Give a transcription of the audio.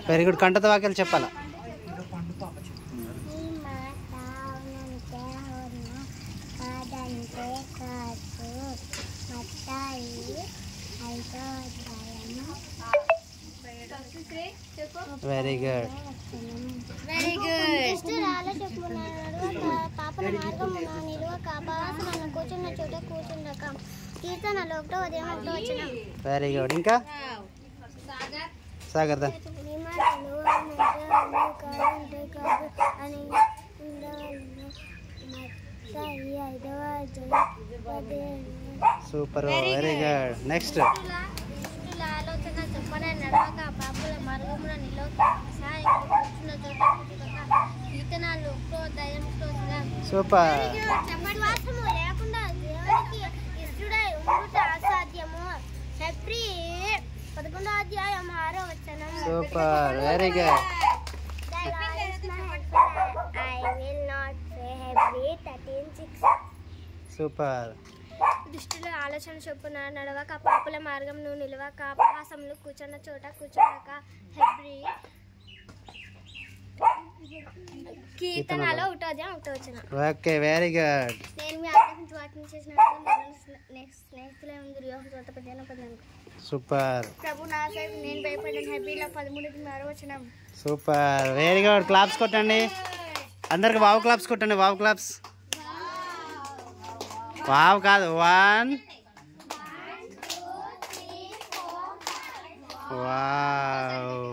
Very good. కంటత వాక్యాలు చెప్పాలా? Very good, very good. పాపల మార్గం నిలువ కాపాసన కూర్చున్న చోట కూర్చుండక. కీర్తనలు 1వ అధ్యాయం 1వ వచనం. Very good. ఇంకా Sagar da. Super, very good. Next. ఆలోచన చెప్పనే నడవక పాపుల మార్గమున నిలవక కూర్చున్న చోట కూర్చుండక. కీర్తనలు 1వ అధ్యాయం 1వ వచనం. సూపర్. విశ్వాసము లేకుండా దేవునికి ఇష్టడై ఉండుట అసాధ్యము. హెబ్రీ 11వ అధ్యాయం 6వ వచనం. Super, very good. I will not say Hebrew 13:6. Super. దుష్టుల ఆలోచన చొప్పున నడవక పాపుల మార్గం నిలవక అపహాసములు కూర్చున్న చోట కూర్చున్నాక. హెబ్రీ కీర్తనలో 1వ అధ్యాయం 1వ వచనం. Okay, very good. నేను మీ ఆజ్ఞాపించి వాటిని చేసిన స్నేహితులే ఉంది. సూపర్. ప్రభు నా సేవ నేను భయపడ్డాను. హెబ్రీలో 13:6వ వచనం. Super, very good. క్లాప్స్ కొట్టండి అందరికి. వావ్ క్లాప్స్ కొట్టండి. Wow claps. వావ్ కాదు, 1 వావ్.